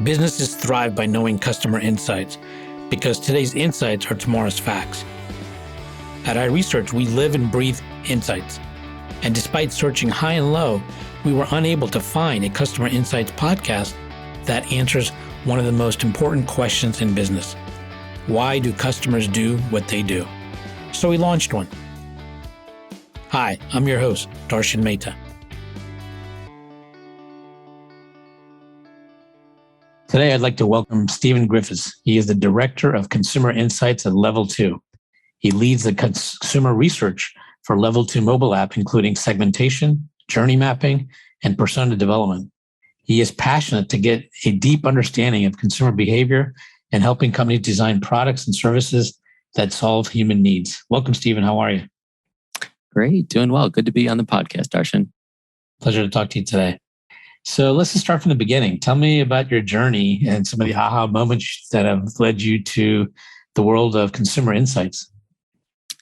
Businesses thrive by knowing customer insights because today's insights are tomorrow's facts. At iResearch, we live and breathe insights. And despite searching high and low, we were unable to find a customer insights podcast that answers one of the most important questions in business. Why do customers do what they do? So we launched one. Hi, I'm your host, Darshan Mehta. Today, I'd like to welcome Stephen Griffiths. He is the Director of Consumer Insights at Level2. He leads the consumer research for Level2 mobile app, including segmentation, journey mapping, and persona development. He is passionate to get a deep understanding of consumer behavior and helping companies design products and services that solve human needs. Welcome, Stephen. How are you? Great. Doing well. Good to be on the podcast, Darshan. Pleasure to talk to you today. So let's just start from the beginning. Tell me about your journey and some of the aha moments that have led you to the world of consumer insights.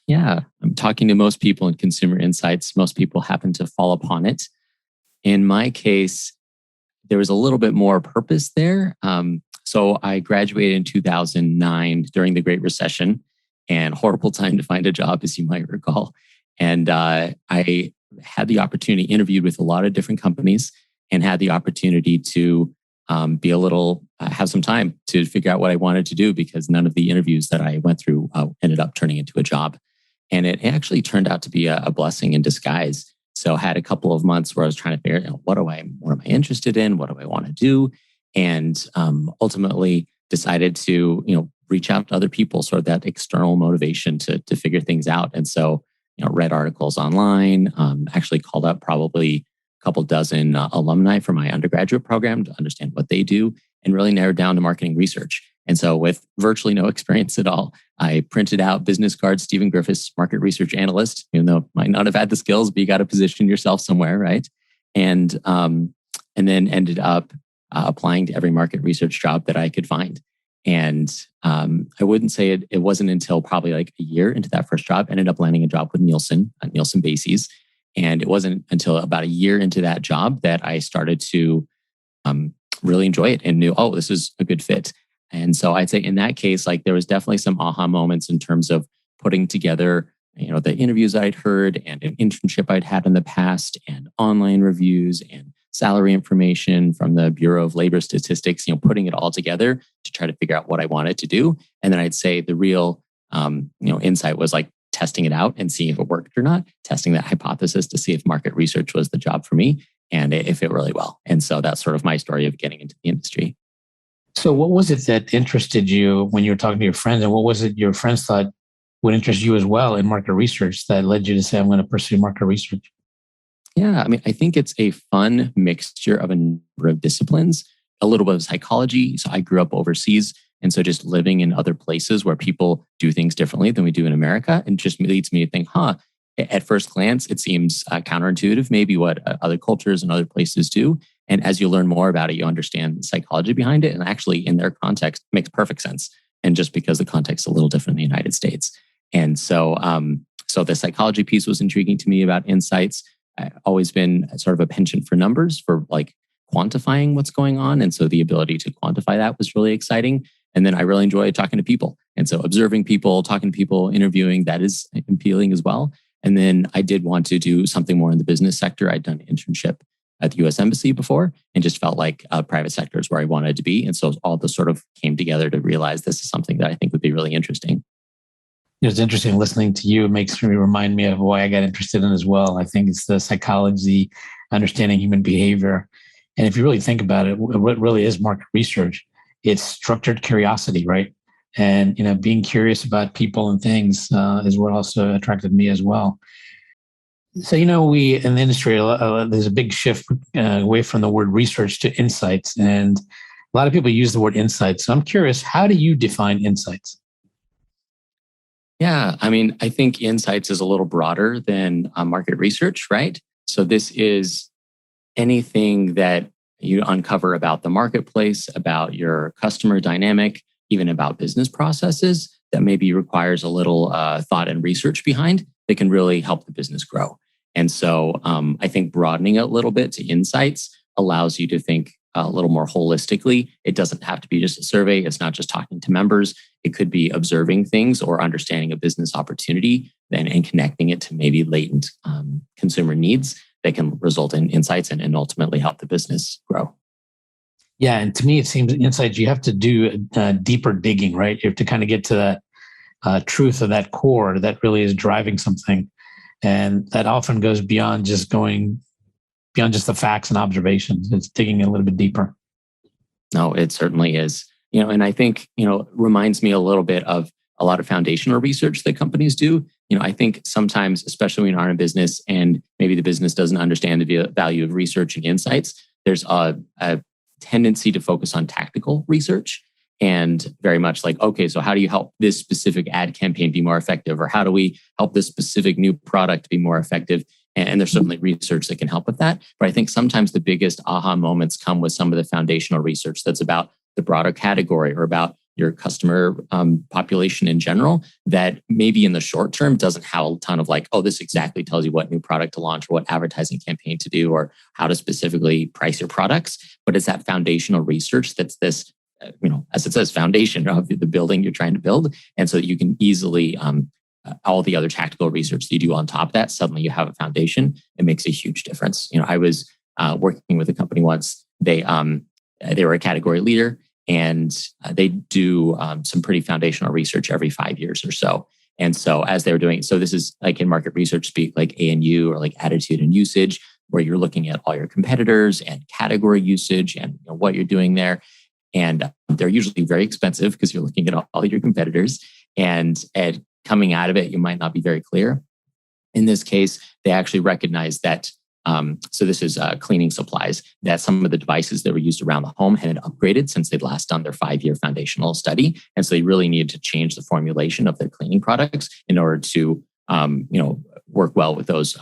Yeah, I'm talking to most people in consumer insights. Most people happen to fall upon it. In my case, there was a little bit more purpose there. So I graduated in 2009 during the Great Recession, and horrible time to find a job, as you might recall. And I had the opportunity, interviewed with a lot of different companies, and had the opportunity to have some time to figure out what I wanted to do, because none of the interviews that I went through ended up turning into a job. And it actually turned out to be a blessing in disguise. So I had a couple of months where I was trying to figure out, what am I interested in? What do I want to do? And ultimately decided to, reach out to other people, sort of that external motivation to figure things out. And so, read articles online, actually called up probably couple dozen alumni from my undergraduate program to understand what they do, and really narrowed down to marketing research. And so with virtually no experience at all, I printed out business cards, Stephen Griffiths, market research analyst, even though might not have had the skills, but you got to position yourself somewhere, right? And then ended up applying to every market research job that I could find. And I wouldn't say it wasn't until probably like a year into that first job, ended up landing a job with Nielsen at Nielsen Bases. And it wasn't until about a year into that job that I started to really enjoy it and knew, this is a good fit. And so I'd say in that case, like there was definitely some aha moments in terms of putting together, the interviews I'd heard and an internship I'd had in the past, and online reviews and salary information from the Bureau of Labor Statistics, putting it all together to try to figure out what I wanted to do. And then I'd say the real, insight was like testing it out and seeing if it worked or not, testing that hypothesis to see if market research was the job for me and it fit really well. And so that's sort of my story of getting into the industry. So what was it that interested you when you were talking to your friends, and what was it your friends thought would interest you as well in market research that led you to say, I'm going to pursue market research? Yeah, I think it's a fun mixture of a number of disciplines, a little bit of psychology. So I grew up overseas. And so just living in other places where people do things differently than we do in America, and just leads me to think, at first glance, it seems counterintuitive, maybe what other cultures and other places do. And as you learn more about it, you understand the psychology behind it. And actually in their context, makes perfect sense. And just because the context is a little different in the United States. And so, so the psychology piece was intriguing to me about insights. I've always been sort of a penchant for numbers, for like quantifying what's going on. And so the ability to quantify that was really exciting. And then I really enjoy talking to people. And so observing people, talking to people, interviewing, that is appealing as well. And then I did want to do something more in the business sector. I'd done an internship at the US Embassy before and just felt like private sector is where I wanted to be. And so all this sort of came together to realize this is something that I think would be really interesting. It's interesting listening to you. It makes me remind me of why I got interested in as well. I think it's the psychology, understanding human behavior. And if you really think about it, what really is market research? It's structured curiosity, right? And being curious about people and things is what also attracted me as well. So we in the industry, there's a big shift away from the word research to insights, and a lot of people use the word insights. So I'm curious, how do you define insights? Yeah, I think insights is a little broader than market research, right? So this is anything that you uncover about the marketplace, about your customer dynamic, even about business processes that maybe requires a little thought and research behind that can really help the business grow. And so I think broadening it a little bit to insights allows you to think a little more holistically. It doesn't have to be just a survey. It's not just talking to members. It could be observing things or understanding a business opportunity and connecting it to maybe latent consumer needs that can result in insights and ultimately help the business grow. Yeah. And to me, it seems insights, you have to do deeper digging, right? You have to kind of get to that truth of that core that really is driving something. And that often goes beyond just the facts and observations. It's digging a little bit deeper. No, it certainly is. And I think, reminds me a little bit of a lot of foundational research that companies do. I think sometimes, especially when you're in a business and maybe the business doesn't understand the value of research and insights, there's a tendency to focus on tactical research and very much like, okay, so how do you help this specific ad campaign be more effective? Or how do we help this specific new product be more effective? And there's certainly research that can help with that. But I think sometimes the biggest aha moments come with some of the foundational research that's about the broader category or about your customer population in general, that maybe in the short term doesn't have a ton of like, oh, this exactly tells you what new product to launch or what advertising campaign to do or how to specifically price your products. But it's that foundational research that's this, as it says, foundation of the building you're trying to build. And so that you can easily, all the other tactical research that you do on top of that, suddenly you have a foundation. It makes a huge difference. I was working with a company once. They were a category leader. And they do some pretty foundational research every 5 years or so. And so as they were doing, so this is like in market research speak, like ANU or like attitude and usage, where you're looking at all your competitors and category usage and what you're doing there. And they're usually very expensive because you're looking at all your competitors. And coming out of it, you might not be very clear. In this case, they actually recognize that so this is cleaning supplies, that some of the devices that were used around the home had upgraded since they'd last done their 5-year foundational study. And so they really needed to change the formulation of their cleaning products in order to work well with those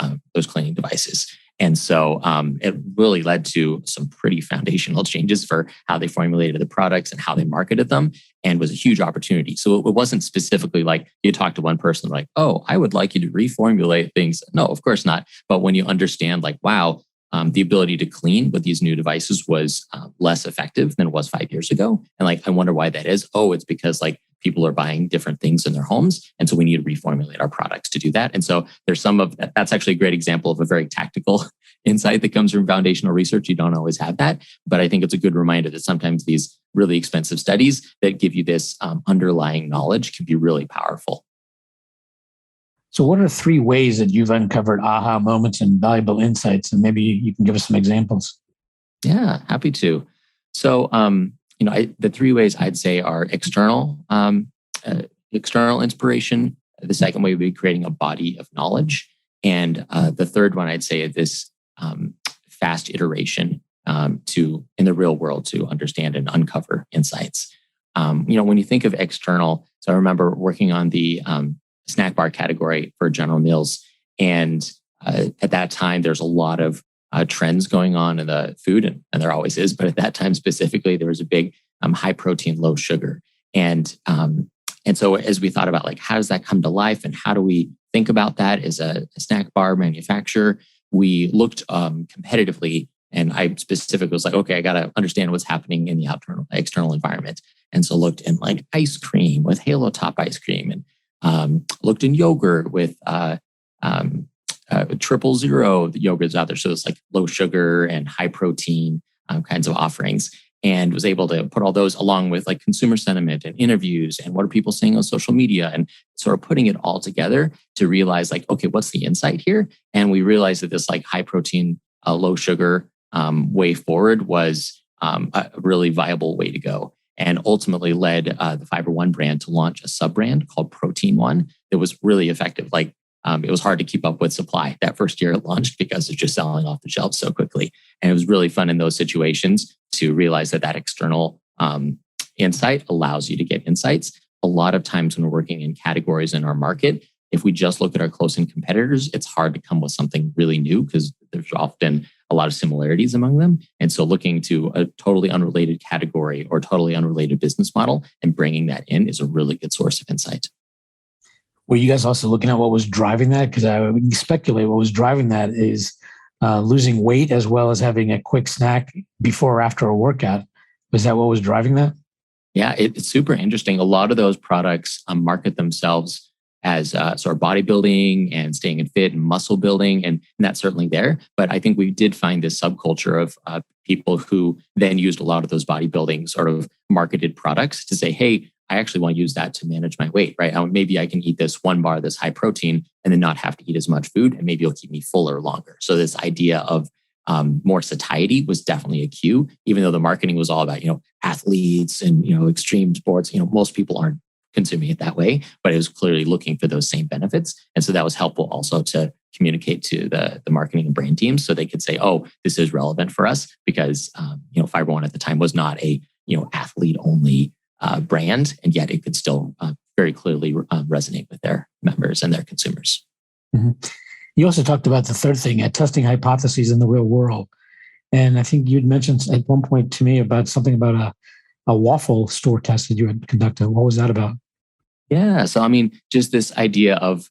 cleaning devices. And so it really led to some pretty foundational changes for how they formulated the products and how they marketed them, and was a huge opportunity. So it wasn't specifically like you talk to one person like, oh, I would like you to reformulate things. No, of course not. But when you understand like, wow, the ability to clean with these new devices was less effective than it was 5 years ago. And like, I wonder why that is. Oh, it's because like people are buying different things in their homes. And so we need to reformulate our products to do that. And so there's some of that. That's actually a great example of a very tactical insight that comes from foundational research. You don't always have that. But I think it's a good reminder that sometimes these really expensive studies that give you this underlying knowledge can be really powerful. So what are 3 ways that you've uncovered aha moments and valuable insights? And maybe you can give us some examples. Yeah, happy to. So, the 3 ways I'd say are external inspiration. The second way would be creating a body of knowledge. And the third one I'd say is this fast iteration in the real world to understand and uncover insights. When you think of external, so I remember working on the snack bar category for General Mills. And at that time, there's a lot of trends going on in the food, and there always is. But at that time specifically, there was a big high protein, low sugar. And so as we thought about like, how does that come to life and how do we think about that as a snack bar manufacturer, we looked competitively. And I specifically was like, okay, I got to understand what's happening in the external environment. And so looked in like ice cream with Halo Top ice cream, and looked in yogurt with 000 yogurts out there. So it's like low sugar and high protein kinds of offerings, and was able to put all those along with like consumer sentiment and interviews and what are people saying on social media, and sort of putting it all together to realize like, okay, what's the insight here? And we realized that this like high protein, low sugar way forward was a really viable way to go, and ultimately led the Fiber One brand to launch a sub-brand called Protein One that was really effective. Like it was hard to keep up with supply that first year it launched because it's just selling off the shelves so quickly. And it was really fun in those situations to realize that external insight allows you to get insights. A lot of times when we're working in categories in our market, if we just look at our close-in competitors, it's hard to come with something really new because there's often a lot of similarities among them. And so looking to a totally unrelated category or totally unrelated business model and bringing that in is a really good source of insight. Were you guys also looking at what was driving that? Because I would speculate what was driving that is losing weight as well as having a quick snack before or after a workout. Was that what was driving that? Yeah, it's super interesting. A lot of those products market themselves as sort of bodybuilding and staying in fit and muscle building, and that's certainly there. But I think we did find this subculture of people who then used a lot of those bodybuilding sort of marketed products to say, hey, I actually want to use that to manage my weight, right? Maybe I can eat this one bar, this high protein, and then not have to eat as much food, and maybe it'll keep me fuller longer. So this idea of more satiety was definitely a cue, even though the marketing was all about, athletes and, extreme sports. Most people aren't consuming it that way, but it was clearly looking for those same benefits. And so that was helpful also to communicate to the marketing and brand teams so they could say, oh, this is relevant for us because, Fiber One at the time was not a, athlete only brand. And yet it could still very clearly resonate with their members and their consumers. Mm-hmm. You also talked about the third thing, testing hypotheses in the real world. And I think you'd mentioned at one point to me about something about a waffle store test that you had conducted. What was that about? Yeah. So, just this idea of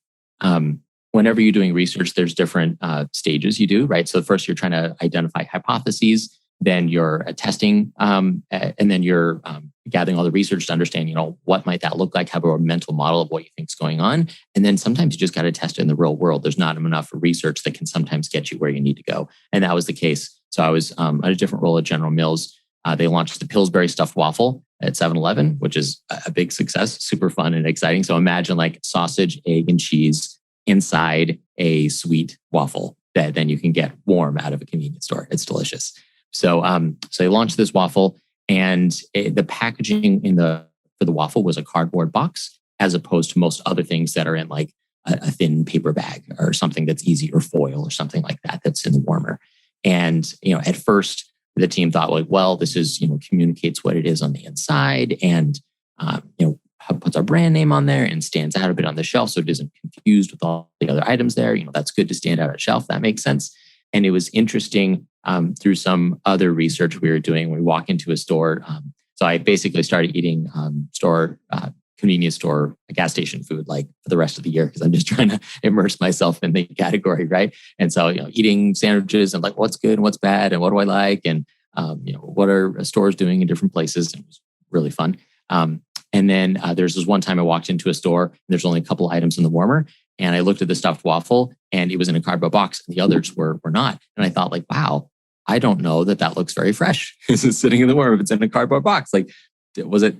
whenever you're doing research, there's different stages you do, right? So first you're trying to identify hypotheses, then you're testing, and then you're gathering all the research to understand, what might that look like, have a mental model of what you think is going on. And then sometimes you just got to test it in the real world. There's not enough research that can sometimes get you where you need to go. And that was the case. So I was at a different role at General Mills. They launched the Pillsbury stuffed waffle at 7-Eleven, which is a big success, super fun and exciting. So imagine like sausage, egg, and cheese inside a sweet waffle that then you can get warm out of a convenience store. It's delicious. So they launched this waffle, and the packaging for the waffle was a cardboard box, as opposed to most other things that are in like a thin paper bag or something that's easy, or foil or something like that that's in the warmer. And at first the team thought like, well, this is communicates what it is on the inside, and puts our brand name on there and stands out a bit on the shelf, so it isn't confused with all the other items there. That's good to stand out at shelf. That makes sense. And it was interesting through some other research we were doing. We walk into a store. So I basically started eating convenience store, gas station food, like for the rest of the year, because I'm just trying to immerse myself in the category, right? And so, eating sandwiches and like what's good and what's bad and what do I like, and what are stores doing in different places. And it was really fun. And then there's this one time I walked into a store and there's only a couple items in the warmer, and I looked at the stuffed waffle and it was in a cardboard box, and the others were not. And I thought like, wow, I don't know that looks very fresh. This is sitting in the warmer if it's in a cardboard box. Like, was it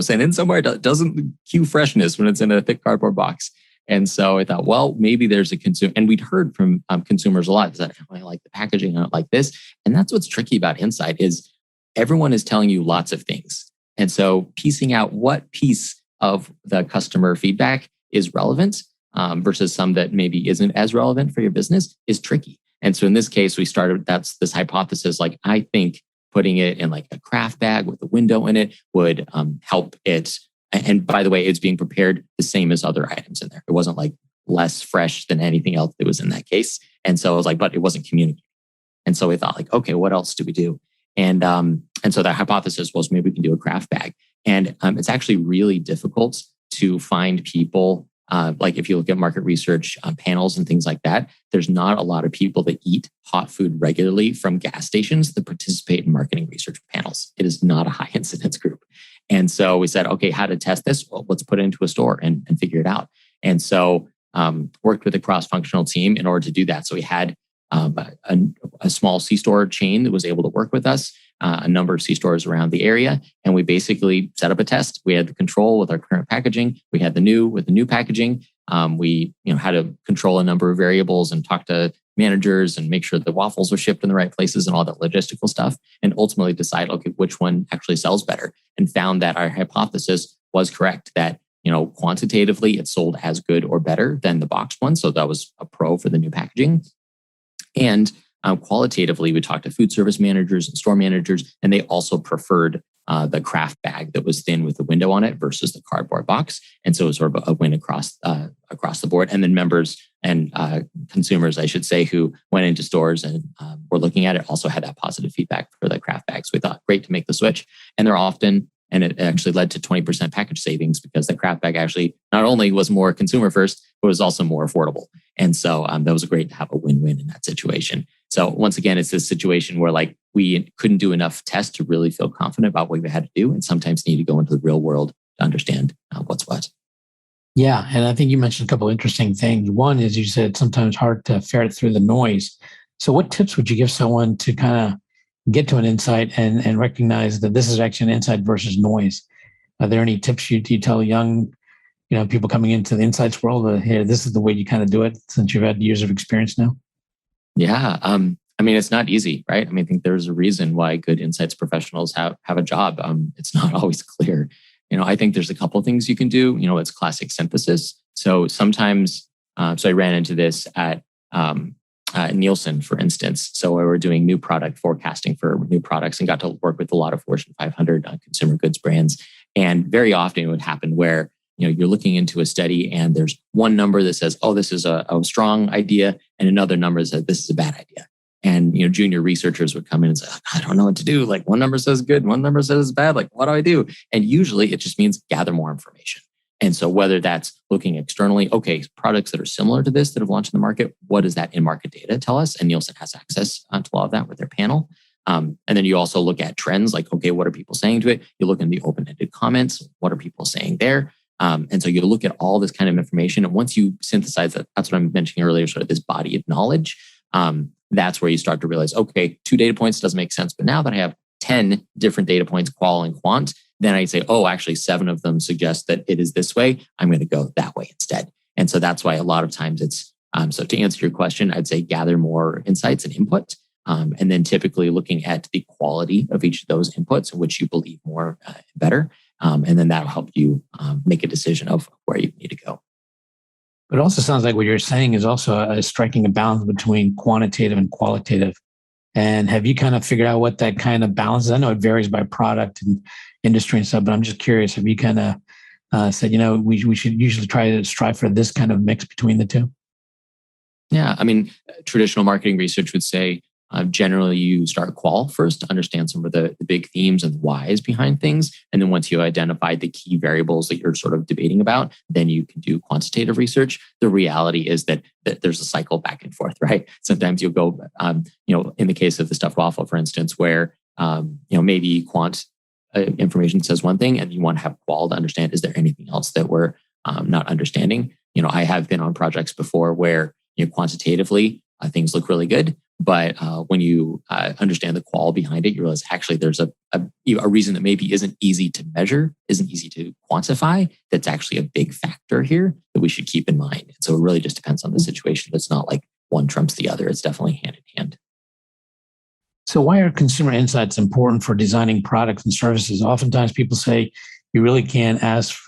sent in somewhere? It doesn't cue freshness when it's in a thick cardboard box. And so I thought, well, maybe there's a consumer. And we'd heard from consumers a lot that I like the packaging, I don't like this. And that's what's tricky about Insight is everyone is telling you lots of things. And so piecing out what piece of the customer feedback is relevant versus some that maybe isn't as relevant for your business is tricky. And so in this case, we started, that's this hypothesis, like I think putting it in like a craft bag with a window in it would help it. And by the way, it's being prepared the same as other items in there. It wasn't like less fresh than anything else that was in that case. And so I was like, but it wasn't communicating. And so we thought like, okay, what else do we do? And so the hypothesis was maybe we can do a craft bag. And it's actually really difficult to find people. Like if you look at market research panels and things like that, there's not a lot of people that eat hot food regularly from gas stations that participate in marketing research panels. It is not a high incidence group. And so we said, okay, how to test this? Well, let's put it into a store and figure it out. And so worked with a cross-functional team in order to do that. So we had a small C-store chain that was able to work with us, a number of C-stores around the area. And we basically set up a test. We had the control with our current packaging. We had the new with the new packaging. We had to control a number of variables and talk to managers and make sure the waffles were shipped in the right places and all that logistical stuff. And ultimately decide, okay, which one actually sells better, and found that our hypothesis was correct, that quantitatively it sold as good or better than the boxed one. So that was a pro for the new packaging. And qualitatively, we talked to food service managers and store managers, and they also preferred the craft bag that was thin with the window on it versus the cardboard box. And so it was sort of a win across the board. And then members and consumers, I should say, who went into stores and were looking at it also had that positive feedback for the craft bags. We thought, great to make the switch. And they're often, and it actually led to 20% package savings because the craft bag actually not only was more consumer first, but was also more affordable. And so that was great to have a win-win in that situation. So once again, it's this situation where like we couldn't do enough tests to really feel confident about what we had to do, and sometimes need to go into the real world to understand what's what. Yeah. And I think you mentioned a couple of interesting things. One is you said it's sometimes hard to ferret through the noise. So what tips would you give someone to kind of get to an insight and recognize that this is actually an insight versus noise? Are there any tips you tell young, people coming into the insights world that, hey, this is the way you kind of do it since you've had years of experience now? Yeah. I mean, it's not easy, right? I mean, I think there's a reason why good insights professionals have a job. It's not always clear. I think there's a couple of things you can do. It's classic synthesis. So sometimes, so I ran into this at Nielsen, for instance. So we were doing new product forecasting for new products and got to work with a lot of Fortune 500 consumer goods brands. And very often it would happen where you're looking into a study and there's one number that says, oh, this is a strong idea, and another number that says this is a bad idea. And junior researchers would come in and say, I don't know what to do. Like one number says good, one number says bad. Like what do I do? And usually it just means gather more information. And so whether that's looking externally, okay, products that are similar to this that have launched in the market, what does that in-market data tell us? And Nielsen has access to all of that with their panel. And then you also look at trends like, okay, what are people saying to it? You look in the open-ended comments. What are people saying there? And so you look at all this kind of information. And once you synthesize that, that's what I'm mentioning earlier, sort of this body of knowledge. That's where you start to realize, okay, 2 data points doesn't make sense. But now that I have 10 different data points, qual and quant, then I say, oh, actually 7 of them suggest that it is this way. I'm going to go that way instead. And so that's why a lot of times it's, so to answer your question, I'd say gather more insights and input. And then typically looking at the quality of each of those inputs, which you believe more better. And then that'll help you make a decision of where you need to go. But it also sounds like what you're saying is also striking a balance between quantitative and qualitative. And have you kind of figured out what that kind of balance is? I know it varies by product and industry and stuff, but I'm just curious, have you kind of said, we should usually try to strive for this kind of mix between the two? Yeah. I mean, traditional marketing research would say, generally, you start qual first to understand some of the big themes and whys behind things. And then once you identify the key variables that you're sort of debating about, then you can do quantitative research. The reality is that there's a cycle back and forth, right? Sometimes you'll go, in the case of the stuffed waffle, for instance, where, maybe quant information says one thing and you want to have qual to understand, is there anything else that we're not understanding? I have been on projects before where, quantitatively, things look really good. But when you understand the qual behind it, you realize actually there's a reason that maybe isn't easy to measure, isn't easy to quantify. That's actually a big factor here that we should keep in mind. And so it really just depends on the situation. It's not like one trumps the other. It's definitely hand in hand. So why are consumer insights important for designing products and services? Oftentimes people say you really can't ask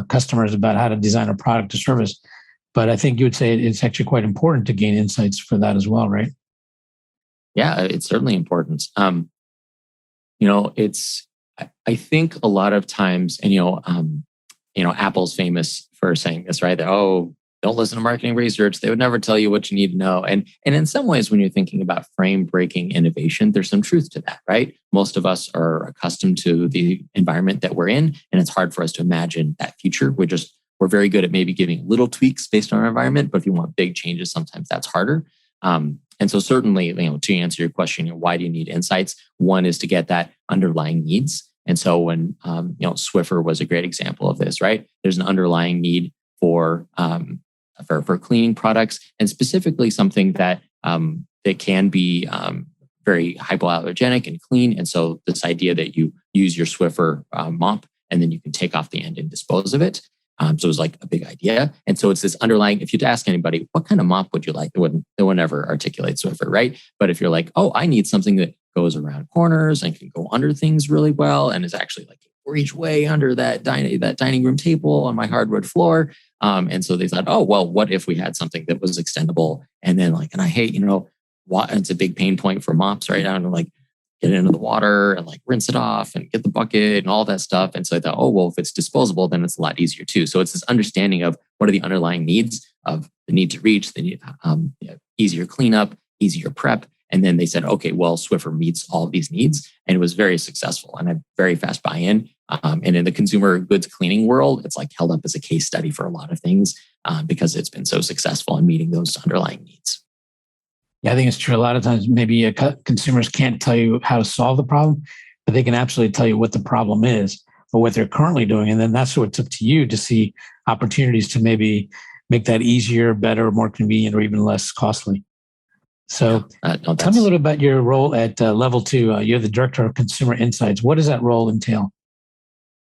customers about how to design a product or service. But I think you would say it's actually quite important to gain insights for that as well, right? Yeah, it's certainly important. I think a lot of times, and Apple's famous for saying this, right? That, oh, don't listen to marketing research. They would never tell you what you need to know. And in some ways, when you're thinking about frame-breaking innovation, there's some truth to that, right? Most of us are accustomed to the environment that we're in, and it's hard for us to imagine that future. We're very good at maybe giving little tweaks based on our environment, but if you want big changes, sometimes that's harder. And so certainly, to answer your question, why do you need insights? One is to get that underlying needs. And so when, Swiffer was a great example of this, right? There's an underlying need for cleaning products, and specifically something that can be very hypoallergenic and clean. And so this idea that you use your Swiffer mop and then you can take off the end and dispose of it. So it was like a big idea. And so it's this underlying, if you'd ask anybody, what kind of mop would you like? They would never articulate Swiffer, right? But if you're like, oh, I need something that goes around corners and can go under things really well and is actually like reach way under that dining room table on my hardwood floor. And so they thought, oh, well, what if we had something that was extendable? And then and I hate, it's a big pain point for mops, right? I don't know, get it into the water and rinse it off and get the bucket and all that stuff. And so I thought, oh, well, if it's disposable, then it's a lot easier too. So it's this understanding of what are the underlying needs of the need to reach, the need, easier cleanup, easier prep. And then they said, okay, well, Swiffer meets all of these needs. And it was very successful and a very fast buy-in. And in the consumer goods cleaning world, it's like held up as a case study for a lot of things because it's been so successful in meeting those underlying needs. Yeah, I think it's true. A lot of times, maybe consumers can't tell you how to solve the problem, but they can absolutely tell you what the problem is or what they're currently doing. And then that's what it's up to you to see opportunities to maybe make that easier, better, more convenient, or even less costly. So tell me a little about your role at Level2. You're the Director of Consumer Insights. What does that role entail?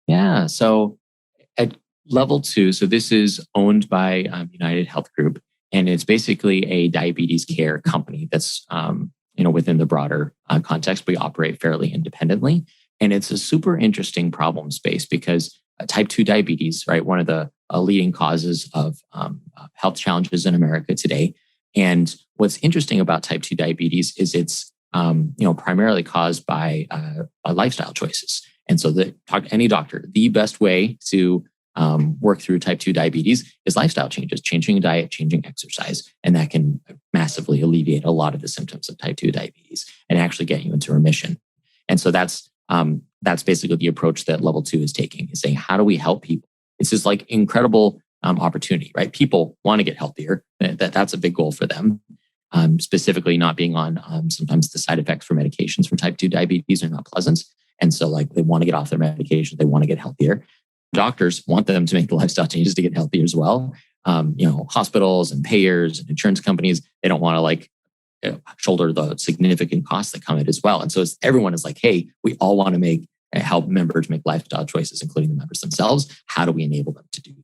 Yeah, so at Level2, so this is owned by Unitedhealth Group, and it's basically a diabetes care company that's within the broader context. We operate fairly independently, and it's a super interesting problem space because type 2 diabetes, right, one of the leading causes of health challenges in America today. And what's interesting about type 2 diabetes is it's primarily caused by lifestyle choices. And so talk to any doctor, the best way to work through type 2 diabetes is lifestyle changes, changing diet, changing exercise. And that can massively alleviate a lot of the symptoms of type 2 diabetes and actually get you into remission. And so that's basically the approach that Level2 is taking, is saying, how do we help people? It's this like incredible opportunity, right? People want to get healthier. That's a big goal for them. Specifically not being on sometimes the side effects for medications for type 2 diabetes are not pleasant. And so like they want to get off their medication. They want to get healthier. Doctors want them to make the lifestyle changes to get healthier as well. Hospitals and payers and insurance companies, they don't want to shoulder the significant costs that come in as well. And so everyone is like, hey, we all want to help members make lifestyle choices, including the members themselves. How do we enable them to do that?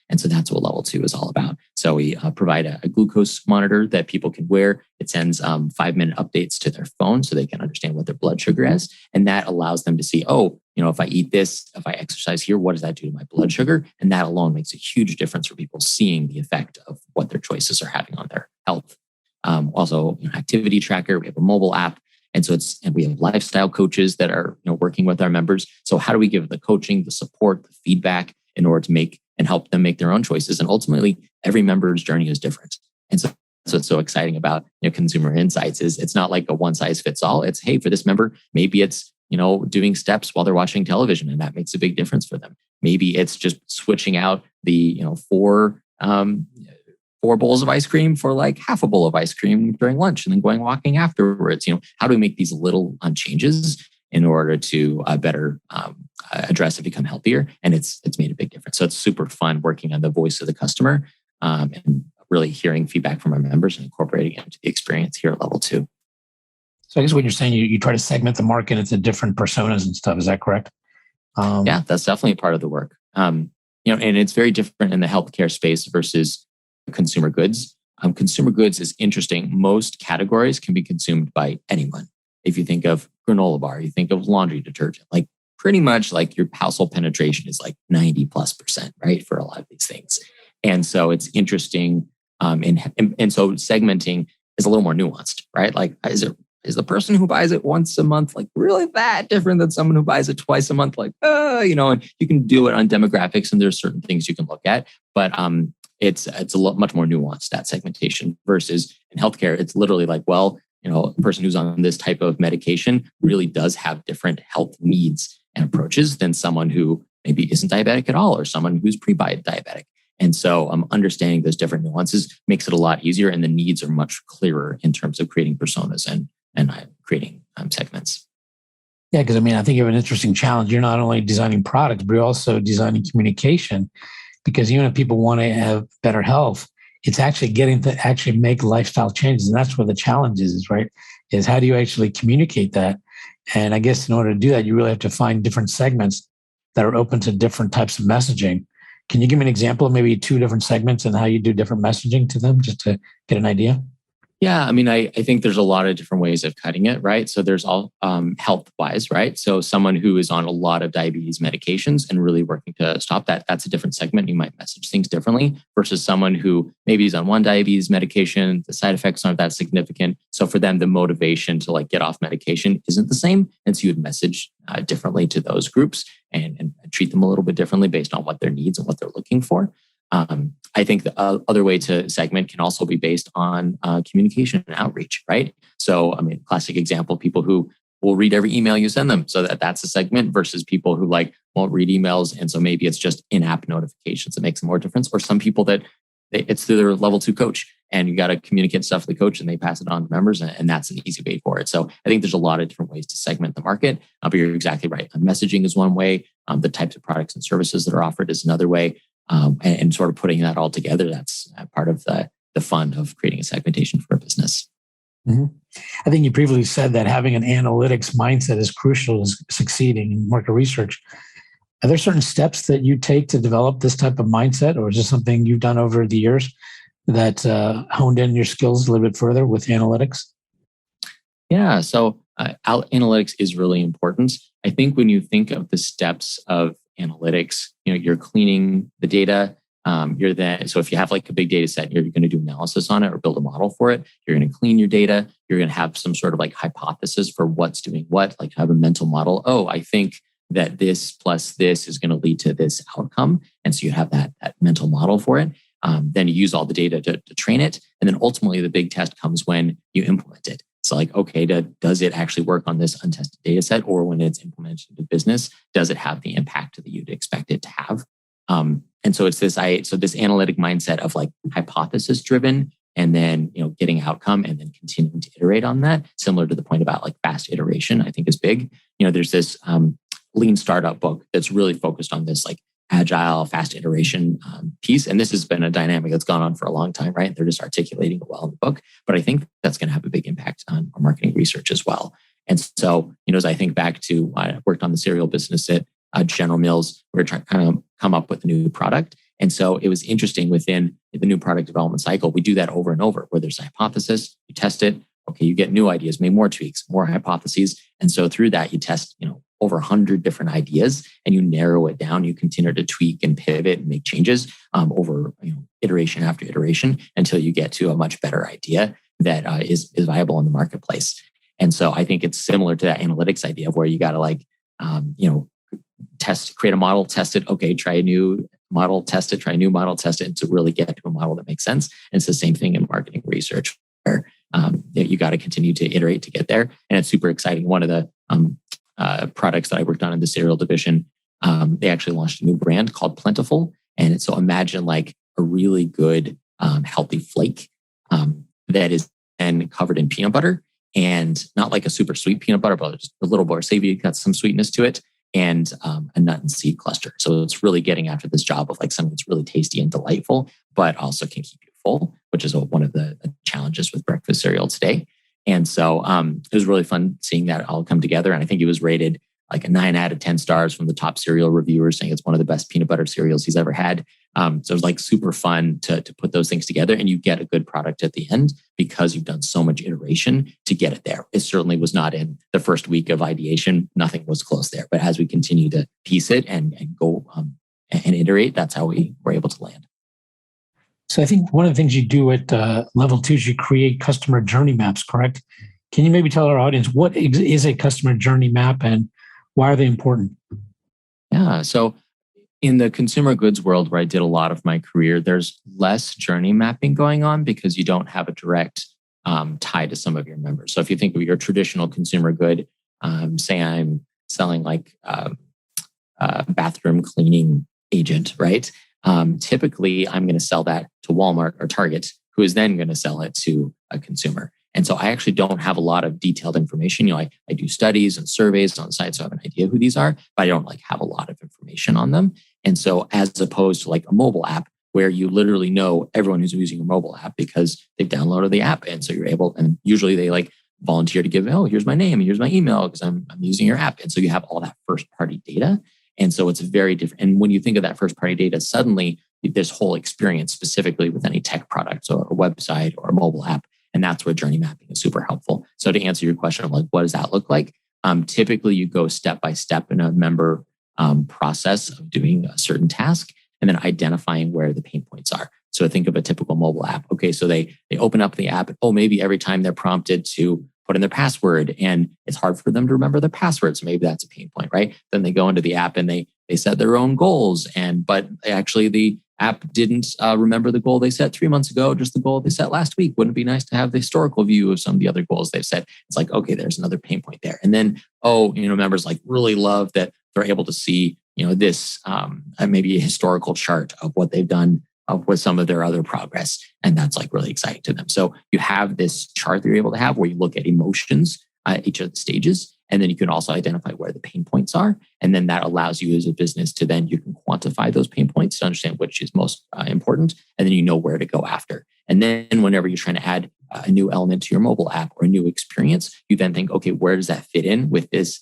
And so that's what Level2 is all about. So we provide a glucose monitor that people can wear. It sends 5-minute updates to their phone so they can understand what their blood sugar is. And that allows them to see, if I eat this, if I exercise here, what does that do to my blood sugar? And that alone makes a huge difference for people seeing the effect of what their choices are having on their health. Also, activity tracker, we have a mobile app. And so we have lifestyle coaches that are working with our members. So how do we give the coaching, the support, the feedback in order to make and help them make their own choices? And ultimately, every member's journey is different. And so what's so exciting about consumer insights is it's not like a one size fits all. It's, hey, for this member, maybe it's doing steps while they're watching television, and that makes a big difference for them. Maybe it's just switching out the four bowls of ice cream for like half a bowl of ice cream during lunch and then going walking afterwards. How do we make these little changes in order to better address and become healthier? And it's made a big difference. So it's super fun working on the voice of the customer and really hearing feedback from our members and incorporating it into the experience here at Level2. So I guess what you're saying, you try to segment the market into different personas and stuff. Is that correct? Yeah, that's definitely part of the work. And it's very different in the healthcare space versus consumer goods. Consumer goods is interesting. Most categories can be consumed by anyone. If you think of granola bar, you think of laundry detergent, like pretty much like your household penetration is like 90+%, right? For a lot of these things. And so it's interesting. And so segmenting is a little more nuanced, right? Like, is the person who buys it once a month like really that different than someone who buys it twice a month? Like, and you can do it on demographics and there's certain things you can look at, but it's a lot much more nuanced, that segmentation, versus in healthcare, it's literally like, a person who's on this type of medication really does have different health needs and approaches than someone who maybe isn't diabetic at all or someone who's pre-diabetic. And so understanding those different nuances makes it a lot easier, and the needs are much clearer in terms of creating personas and creating segments. Yeah, because I think you have an interesting challenge. You're not only designing products, but you're also designing communication, because even if people want to have better health, it's actually getting to actually make lifestyle changes. And that's where the challenge is, right? Is how do you actually communicate that? And I guess in order to do that, you really have to find different segments that are open to different types of messaging. Can you give me an example of maybe 2 different segments and how you do different messaging to them, just to get an idea? Yeah, I think there's a lot of different ways of cutting it, right? So there's all health-wise, right? So someone who is on a lot of diabetes medications and really working to stop that, that's a different segment. You might message things differently versus someone who maybe is on one diabetes medication, the side effects aren't that significant. So for them, the motivation to get off medication isn't the same. And so you would message differently to those groups and treat them a little bit differently based on what their needs and what they're looking for. I think the other way to segment can also be based on communication and outreach, right? So, classic example, people who will read every email you send them. So that's a segment versus people who like won't read emails. And so maybe it's just in-app notifications that makes more difference. Or some people that it's through their level 2 coach and you got to communicate stuff to the coach and they pass it on to members. And that's an easy way for it. So I think there's a lot of different ways to segment the market. But you're exactly right. Messaging is one way. The types of products and services that are offered is another way. And sort of putting that all together, that's part of the fun of creating a segmentation for a business. Mm-hmm. I think you previously said that having an analytics mindset is crucial to succeeding in market research. Are there certain steps that you take to develop this type of mindset, or is this something you've done over the years that honed in your skills a little bit further with analytics? Yeah, so analytics is really important. I think when you think of the steps of analytics, you're cleaning the data. So if you have like a big data set, you're going to do analysis on it or build a model for it. You're going to clean your data. You're going to have some sort of like hypothesis for what's doing what, like have a mental model. Oh, I think that this plus this is going to lead to this outcome. And so you have that mental model for it. Then you use all the data to train it. And then ultimately the big test comes when you implement it. So like, okay, does it actually work on this untested data set? Or when it's implemented into business, does it have the impact that you'd expect it to have? And so it's this analytic mindset of like hypothesis driven and then, getting outcome and then continuing to iterate on that, similar to the point about like fast iteration, I think is big. There's this lean startup book that's really focused on this like agile, fast iteration piece. And this has been a dynamic that's gone on for a long time, right? They're just articulating it well in the book. But I think that's going to have a big impact on our marketing research as well. And so, as I think back to, I worked on the cereal business at General Mills, we were trying to kind of come up with a new product. And so it was interesting within the new product development cycle, we do that over and over, where there's a hypothesis, you test it, okay, you get new ideas, make more tweaks, more hypotheses. And so through that, you test, over 100 different ideas and you narrow it down. You continue to tweak and pivot and make changes over iteration after iteration until you get to a much better idea that is viable in the marketplace. And so I think it's similar to that analytics idea of where you got to create a model, test it. Okay, try a new model, test it, try a new model, test it to really get to a model that makes sense. And it's the same thing in marketing research where you got to continue to iterate to get there. And it's super exciting. One of the products that I worked on in the cereal division, they actually launched a new brand called Plentiful. And so imagine like a really good, healthy flake that is then covered in peanut butter and not like a super sweet peanut butter, but just a little more savory, got some sweetness to it. And a nut and seed cluster. So it's really getting after this job of like something that's really tasty and delightful, but also can keep you full, which is one of the challenges with breakfast cereal today. And so it was really fun seeing that all come together. And I think it was rated like a 9 out of 10 stars from the top cereal reviewers, saying it's one of the best peanut butter cereals he's ever had. So it was like super fun to put those things together, and you get a good product at the end because you've done so much iteration to get it there. It certainly was not in the first week of ideation. Nothing was close there. But as we continue to piece it and go and iterate, that's how we were able to land. So I think one of the things you do at Level 2 is you create customer journey maps, correct? Can you maybe tell our audience what is a customer journey map and why are they important? Yeah. So in the consumer goods world where I did a lot of my career, there's less journey mapping going on because you don't have a direct tie to some of your members. So if you think of your traditional consumer good, say I'm selling like a bathroom cleaning agent, right? Typically, I'm going to sell that to Walmart or Target, who is then going to sell it to a consumer. And so I actually don't have a lot of detailed information. I do studies and surveys on the site, so I have an idea who these are, but I don't like have a lot of information on them. And so as opposed to like a mobile app where you literally know everyone who's using a mobile app because they've downloaded the app. And so you're able, and usually they like volunteer to give, oh, here's my name and here's my email because I'm using your app. And so you have all that first party data. And so it's very different. And when you think of that first party data, suddenly this whole experience specifically with any tech product, so a website or a mobile app, and that's where journey mapping is super helpful. So to answer your question of like, what does that look like? Typically you go step by step in a member process of doing a certain task and then identifying where the pain points are. So think of a typical mobile app. Okay, so they open up the app and maybe every time they're prompted to put in their password and it's hard for them to remember their password. So maybe that's a pain point, right? Then they go into the app and they set their own goals. But actually the app didn't remember the goal they set 3 months ago, just the goal they set last week. Wouldn't it be nice to have the historical view of some of the other goals they've set? It's like, okay, there's another pain point there. And then, members like really love that they're able to see, this maybe a historical chart of what they've done with some of their other progress. And that's like really exciting to them. So you have this chart that you're able to have where you look at emotions at each of the stages. And then you can also identify where the pain points are. And then that allows you as a business to then you can quantify those pain points to understand which is most important. And then you know where to go after. And then whenever you're trying to add a new element to your mobile app or a new experience, you then think, okay, where does that fit in with this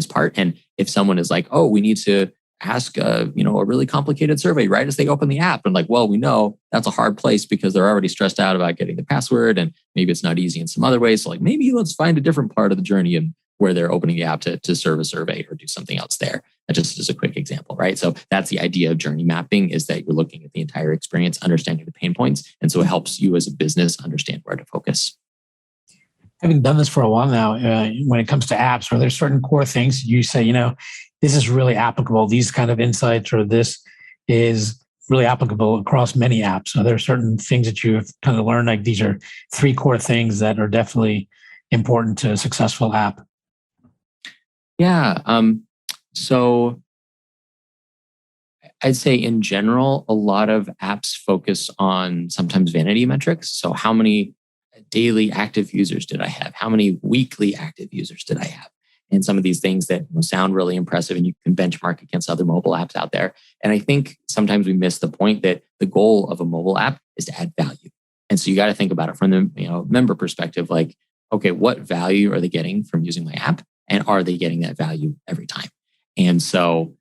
part? And if someone is like, oh, we need to ask a really complicated survey right as they open the app. And like, well, we know that's a hard place because they're already stressed out about getting the password and maybe it's not easy in some other ways. So like maybe let's find a different part of the journey and where they're opening the app to serve a survey or do something else there. That just is a quick example, right? So that's the idea of journey mapping, is that you're looking at the entire experience, understanding the pain points. And so it helps you as a business understand where to focus. Having done this for a while now, when it comes to apps, are there certain core things you say, this is really applicable, these kind of insights, or this is really applicable across many apps? Are there certain things that you've kind of learned, like these are 3 core things that are definitely important to a successful app? Yeah. So I'd say in general, a lot of apps focus on sometimes vanity metrics. So how many daily active users did I have? How many weekly active users did I have? And some of these things that sound really impressive and you can benchmark against other mobile apps out there. And I think sometimes we miss the point that the goal of a mobile app is to add value. And so you got to think about it from the member perspective, like, okay, what value are they getting from using my app? And are they getting that value every time? And so,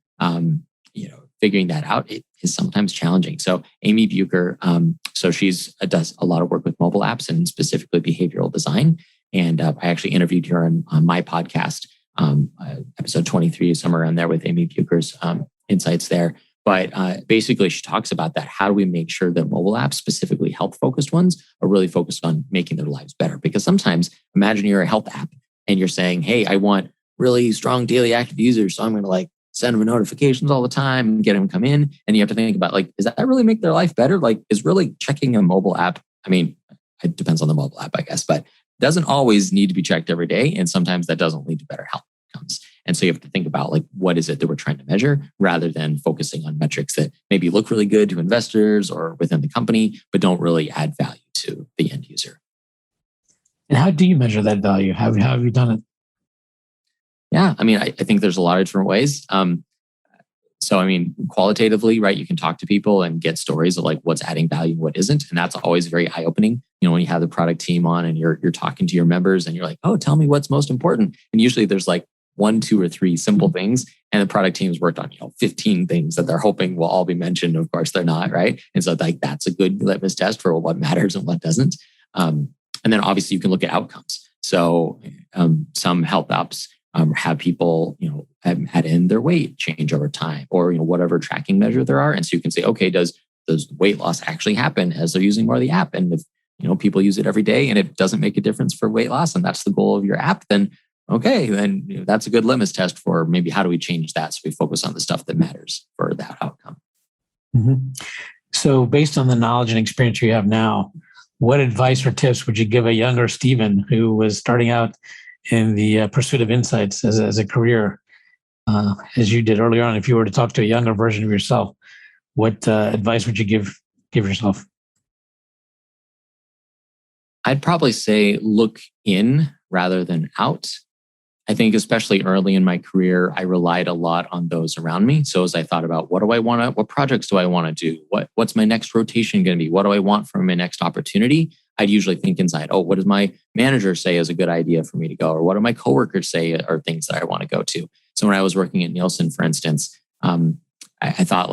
figuring that out, it is sometimes challenging. So Amy Bucher, so she's does a lot of work with mobile apps and specifically behavioral design. And I actually interviewed her on my podcast, episode 23, somewhere around there with Amy Bucher's insights there. But basically, she talks about that. How do we make sure that mobile apps, specifically health-focused ones, are really focused on making their lives better? Because sometimes, imagine you're a health app and you're saying, hey, I want really strong daily active users. So I'm going to send them notifications all the time and get them to come in. And you have to think about does that really make their life better? Is really checking a mobile app, it depends on the mobile app, I guess, but doesn't always need to be checked every day. And sometimes that doesn't lead to better health outcomes. And so you have to think about what is it that we're trying to measure rather than focusing on metrics that maybe look really good to investors or within the company, but don't really add value to the end user. And how do you measure that value? How have you done it? Yeah, I think there's a lot of different ways. Qualitatively, right, you can talk to people and get stories of what's adding value and what isn't. And that's always very eye-opening. When you have the product team on and you're talking to your members and you're like, oh, tell me what's most important. And usually there's 1, 2, or 3 simple things. And the product team's worked on, 15 things that they're hoping will all be mentioned. Of course, they're not, right? And so that's a good litmus test for what matters and what doesn't. And then obviously you can look at outcomes. So some health apps have people, add in their weight change over time or, whatever tracking measure there are. And so you can say, okay, does weight loss actually happen as they're using more of the app? And if, people use it every day and it doesn't make a difference for weight loss and that's the goal of your app, then okay, then that's a good litmus test for maybe how do we change that so we focus on the stuff that matters for that outcome. Mm-hmm. So based on the knowledge and experience you have now, what advice or tips would you give a younger Stephen who was starting out in the pursuit of insights as a career, as you did earlier on? If you were to talk to a younger version of yourself, what advice would you give yourself? I'd probably say look in rather than out. I think especially early in my career, I relied a lot on those around me. So as I thought about what projects do I want to do? What's my next rotation going to be? What do I want from my next opportunity? I'd usually think inside, what does my manager say is a good idea for me to go? Or what do my coworkers say are things that I want to go to? So when I was working at Nielsen, for instance, I thought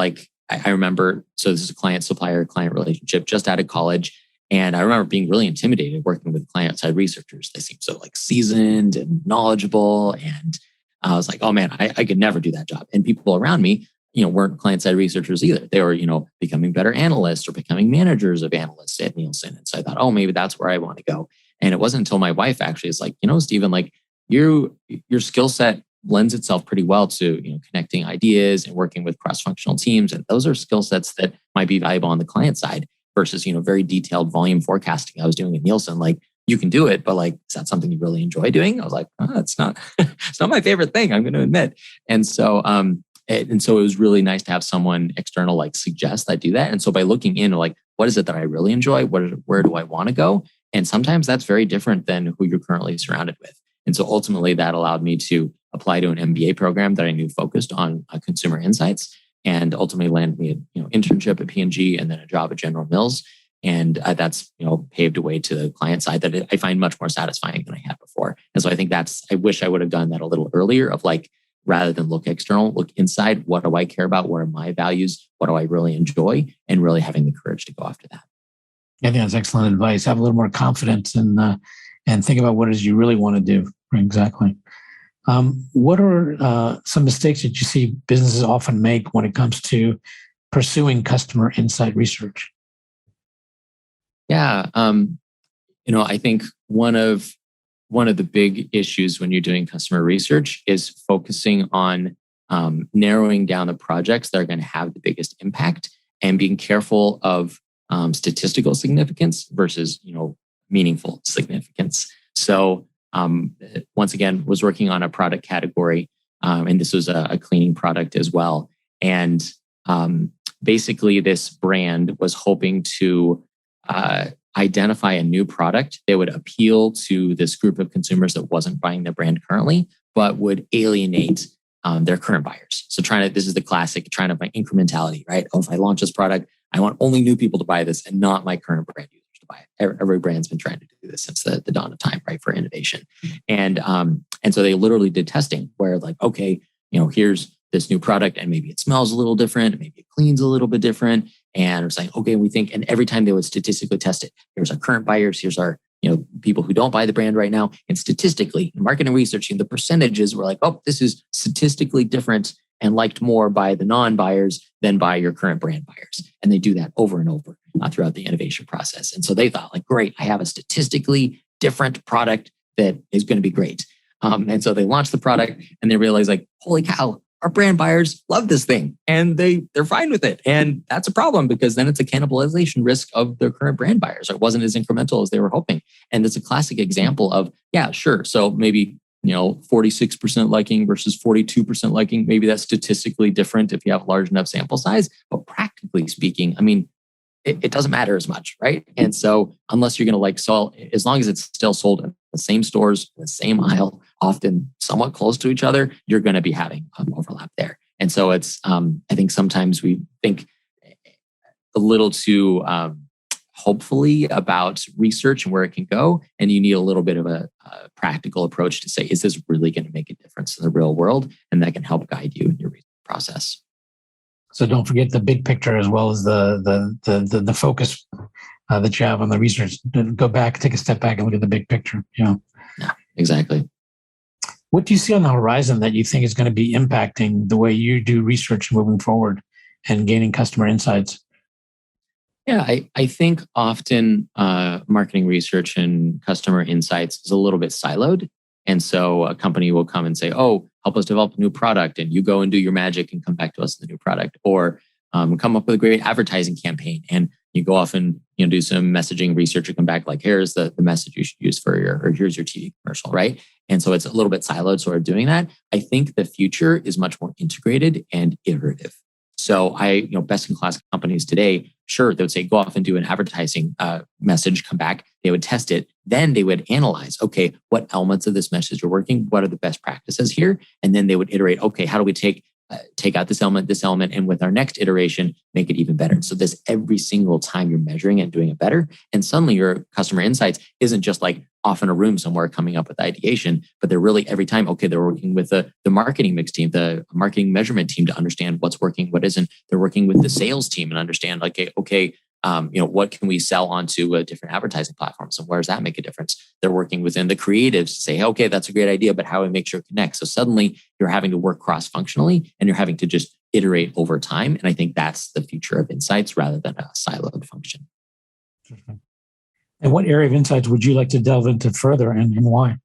I remember, so this is a client-supplier-client relationship just out of college. And I remember being really intimidated working with client-side researchers. They seemed so seasoned and knowledgeable. And I was like, oh man, I could never do that job. And people around me, weren't client-side researchers either. They were, becoming better analysts or becoming managers of analysts at Nielsen. And so I thought, maybe that's where I want to go. And it wasn't until my wife actually is Stephen, your skill set lends itself pretty well to connecting ideas and working with cross-functional teams. And those are skill sets that might be valuable on the client side versus very detailed volume forecasting I was doing at Nielsen. Like, you can do it, but like, is that something you really enjoy doing? I was like, it's not it's not my favorite thing, I'm going to admit. And so it was really nice to have someone external like suggest I do that. And so by looking into like, what is it that I really enjoy? Where do I want to go? And sometimes that's very different than who you're currently surrounded with. And so ultimately that allowed me to apply to an MBA program that I knew focused on consumer insights, and ultimately landed me an internship at P&G and then a job at General Mills. And that's paved a way to the client side that I find much more satisfying than I had before. And so I think I wish I would have done that a little earlier, of like, rather than look external, look inside. What do I care about? What are my values? What do I really enjoy? And really having the courage to go after that. I think that's excellent advice. Have a little more confidence and think about what it is you really want to do. Exactly. What are some mistakes that you see businesses often make when it comes to pursuing customer insight research? Yeah, I think one of the big issues when you're doing customer research is focusing on narrowing down the projects that are going to have the biggest impact, and being careful of statistical significance versus meaningful significance. So once again, was working on a product category, and this was a cleaning product as well. And basically, this brand was hoping to identify a new product that would appeal to this group of consumers that wasn't buying their brand currently, but would alienate their current buyers. So this is the classic trying to find incrementality, right? Oh, if I launch this product, I want only new people to buy this and not my current brand users to buy it. Every brand's been trying to do this since the dawn of time, right? For innovation. And so they literally did testing where like, okay, here's this new product and maybe it smells a little different, maybe it cleans a little bit different. And it's like, okay, we think, and every time they would statistically test it, here's our current buyers, here's our people who don't buy the brand right now. And statistically, in marketing researching, the percentages were like, oh, this is statistically different and liked more by the non-buyers than by your current brand buyers. And they do that over and over throughout the innovation process. And so they thought like, great, I have a statistically different product that is going to be great. And so they launched the product and they realized like, holy cow, our brand buyers love this thing and they're fine with it. And that's a problem because then it's a cannibalization risk of their current brand buyers. It wasn't as incremental as they were hoping. And it's a classic example of, yeah, sure. So maybe, 46% liking versus 42% liking. Maybe that's statistically different if you have a large enough sample size. But practically speaking, I mean, it doesn't matter as much, right? And so unless you're going to sell, as long as it's still sold in the same stores, the same aisle, often somewhat close to each other, you're going to be having overlap there. And so it's, I think sometimes we think a little too hopefully about research and where it can go. And you need a little bit of a practical approach to say, is this really going to make a difference in the real world? And that can help guide you in your research process. So don't forget the big picture as well as the focus that you have on the research. Go back, take a step back, and look at the big picture. Yeah, exactly. What do you see on the horizon that you think is going to be impacting the way you do research moving forward and gaining customer insights? Yeah, I think often marketing research and customer insights is a little bit siloed. And so a company will come and say, oh, help us develop a new product. And you go and do your magic and come back to us with the new product. Or come up with a great advertising campaign. And you go off and do some messaging research and come back like, here's the message you should use or here's your TV commercial, right? And so it's a little bit siloed sort of doing that. I think the future is much more integrated and iterative. So best in class companies today, sure, they would say, go off and do an advertising message, come back, they would test it. Then they would analyze, okay, what elements of this message are working? What are the best practices here? And then they would iterate, okay, how do we take out this element, and with our next iteration, make it even better. So this every single time you're measuring it and doing it better. And suddenly your customer insights isn't just like off in a room somewhere coming up with ideation, but they're really every time, okay, they're working with the marketing mix team, the marketing measurement team to understand what's working, what isn't. They're working with the sales team and understand like, okay, what can we sell onto different advertising platforms and where does that make a difference? They're working within the creatives to say, okay, that's a great idea, but how do we make sure it connects? So suddenly you're having to work cross-functionally and you're having to just iterate over time. And I think that's the future of insights rather than a siloed function. And what area of insights would you like to delve into further and why?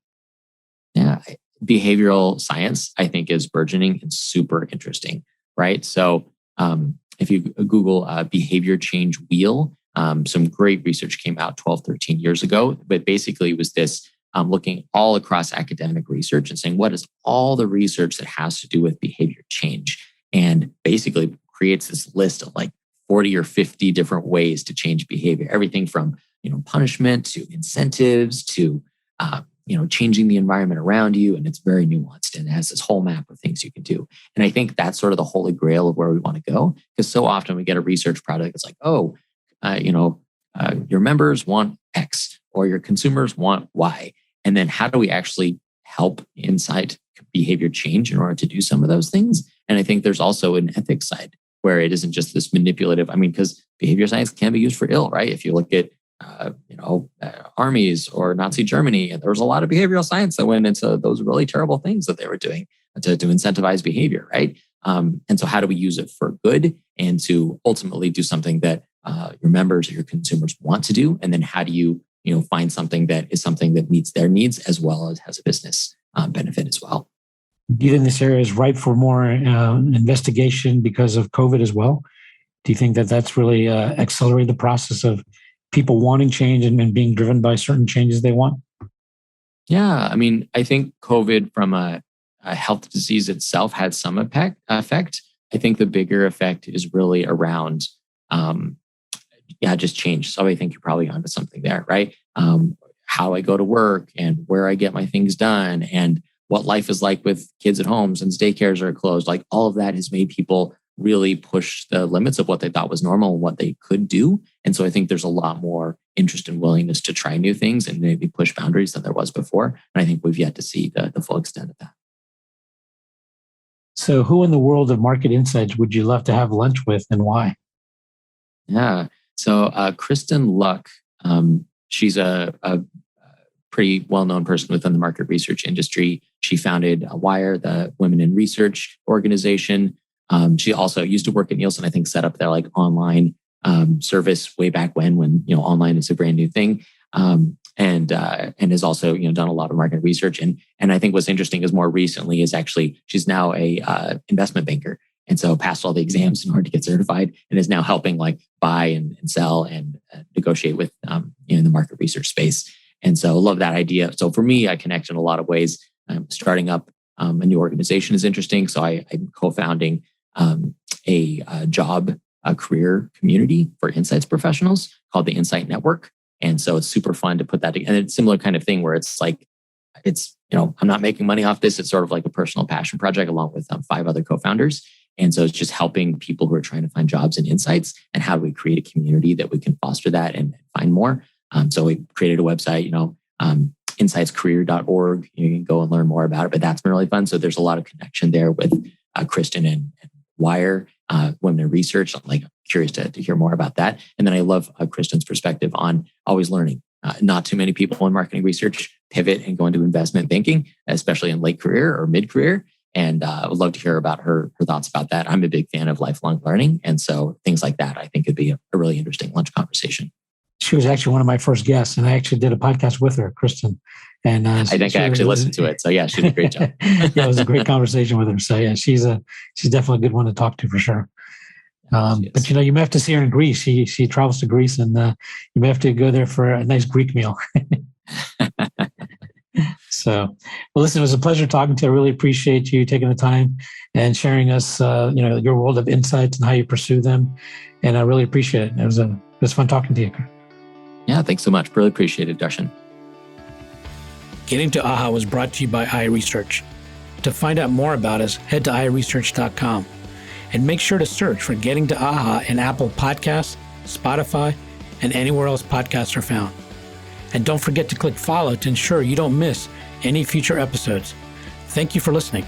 Yeah, behavioral science, I think, is burgeoning and super interesting, right? So if you Google behavior change wheel, some great research came out 12, 13 years ago, but basically it was this looking all across academic research and saying, what is all the research that has to do with behavior change? And basically creates this list of like 40 or 50 different ways to change behavior, everything from punishment to incentives to changing the environment around you. And it's very nuanced and it has this whole map of things you can do. And I think that's sort of the holy grail of where we want to go. Because so often we get a research product that's like, your members want X or your consumers want Y. And then how do we actually help incite behavior change in order to do some of those things? And I think there's also an ethics side where it isn't just this manipulative. Because behavior science can be used for ill, right? If you look at armies or Nazi Germany, and there was a lot of behavioral science that went into those really terrible things that they were doing to incentivize behavior, right? And so how do we use it for good and to ultimately do something that your members or your consumers want to do? And then how do you, find something that is something that meets their needs as well as has a business benefit as well? Do you think this area is ripe for more investigation because of COVID as well? Do you think that that's really accelerated the process of people wanting change and being driven by certain changes they want? Yeah, I think COVID from a health disease itself had some effect. I think the bigger effect is really around, just change. So I think you're probably onto something there, right? How I go to work and where I get my things done and what life is like with kids at home since daycares are closed. Like all of that has made people really push the limits of what they thought was normal and what they could do. And so I think there's a lot more interest and willingness to try new things and maybe push boundaries than there was before. And I think we've yet to see the full extent of that. So who in the world of market insights would you love to have lunch with and why? Yeah. So Kristen Luck, she's a pretty well-known person within the market research industry. She founded Wire, the Women in Research organization. She also used to work at Nielsen, I think set up their online service way back when online is a brand new thing. And has also done a lot of market research. And I think what's interesting is more recently is actually she's now a investment banker. And so passed all the exams in order to get certified and is now helping buy and sell and negotiate with in the market research space. And so I love that idea. So for me, I connect in a lot of ways. Starting up a new organization is interesting. So I'm co-founding a career community for insights professionals called the Insight Network. And so it's super fun to put that together. And it's a similar kind of thing where it's I'm not making money off this. It's sort of like a personal passion project along with 5 other co-founders. And so it's just helping people who are trying to find jobs and insights and how do we create a community that we can foster that and find more. So we created a website, insightscareer.org. You can go and learn more about it, but that's been really fun. So there's a lot of connection there with Kristen and Wire, Women in Research. I'm curious to hear more about that. And then I love Kristen's perspective on always learning. Not too many people in marketing research pivot and go into investment banking, especially in late career or mid-career. And I would love to hear about her thoughts about that. I'm a big fan of lifelong learning. And so things like that, I think could be a really interesting lunch conversation. She was actually one of my first guests, and I actually did a podcast with her, Kristen. And I think I actually listened to it. So yeah, she did a great job. Yeah, it was a great conversation with her. So yeah, she's definitely a good one to talk to for sure. But you may have to see her in Greece. She travels to Greece, and you may have to go there for a nice Greek meal. So, well, listen, it was a pleasure talking to you. I really appreciate you taking the time and sharing us, your world of insights and how you pursue them. And I really appreciate it. It was fun talking to you. Yeah, thanks so much. Really appreciate it, Darshan. Getting to AHA was brought to you by iResearch. To find out more about us, head to iResearch.com and make sure to search for Getting to AHA in Apple Podcasts, Spotify, and anywhere else podcasts are found. And don't forget to click follow to ensure you don't miss any future episodes. Thank you for listening.